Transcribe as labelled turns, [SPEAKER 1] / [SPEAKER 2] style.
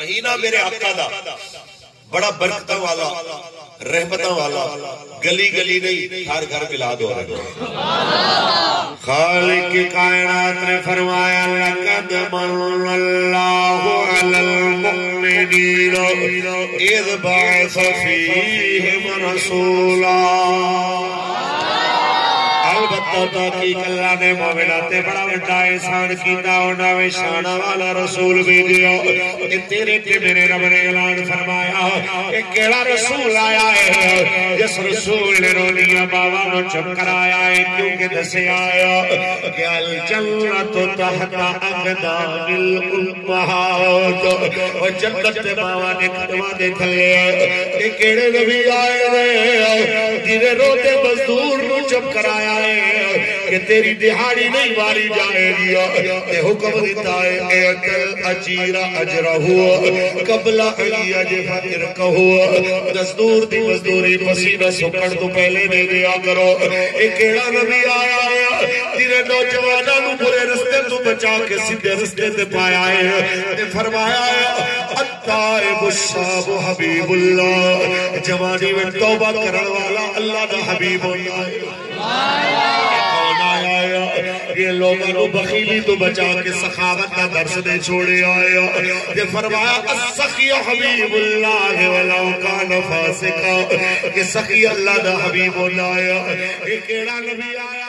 [SPEAKER 1] مہینہ میرے آقا دا بڑا برکتہ والا رحمتہ والا گلی گلی نہیں ہر گھر میلاد ہو رہا خالق کائنات نے فرمایا لقد من اللہ علی المؤمنین اذ بعث فیہم رسولا البتہ تحقیق اللہ نے مومنات بڑا بڑا احسان کیتا انہاں میں شان والا رسول بھیجیا کہ تیرے تے میرے رب نے اعلان فرمایا کہ کیڑا رسول آیا ہے جس رسول نے رونیاں باواں نو چپ کرایا ہے کیونکہ دسے آیا کہ الجنت تحت اقدام الامہات اور جنت تے باواں دے قدماں دے تھلے کہ کیڑے نبی آئے جنہیں روتے مزدور نو چپ کرایا کہ تیری دہاڑی نہیں ماری جائے گیا کہ حکم دیتا ہے اعطل اجیر اجرہو قبل علی اجفر کہو دستور دی مزدوری پسینہ سکڑ تو پہلے دے دیا کرو ایک ایڑا نبی آیا ہے جنہیں نوجوانہ نو برے رستے تو بچا کے سیدھے رستے تے پایا ہے فرمایا ہے التائب الشاب حبیب اللہ جوانی میں توبہ کرن والا اللہ دا حبیب اللہ یہ لوگوں کو بخیلی تو بچا کے سخاوت کا درس دے چھوڑے آیا یہ فرمایا السخی حبیب اللہ ولو کان فاسقا کہ سخی اللہ دا حبیب اللہ یہ کیڑا نبی آیا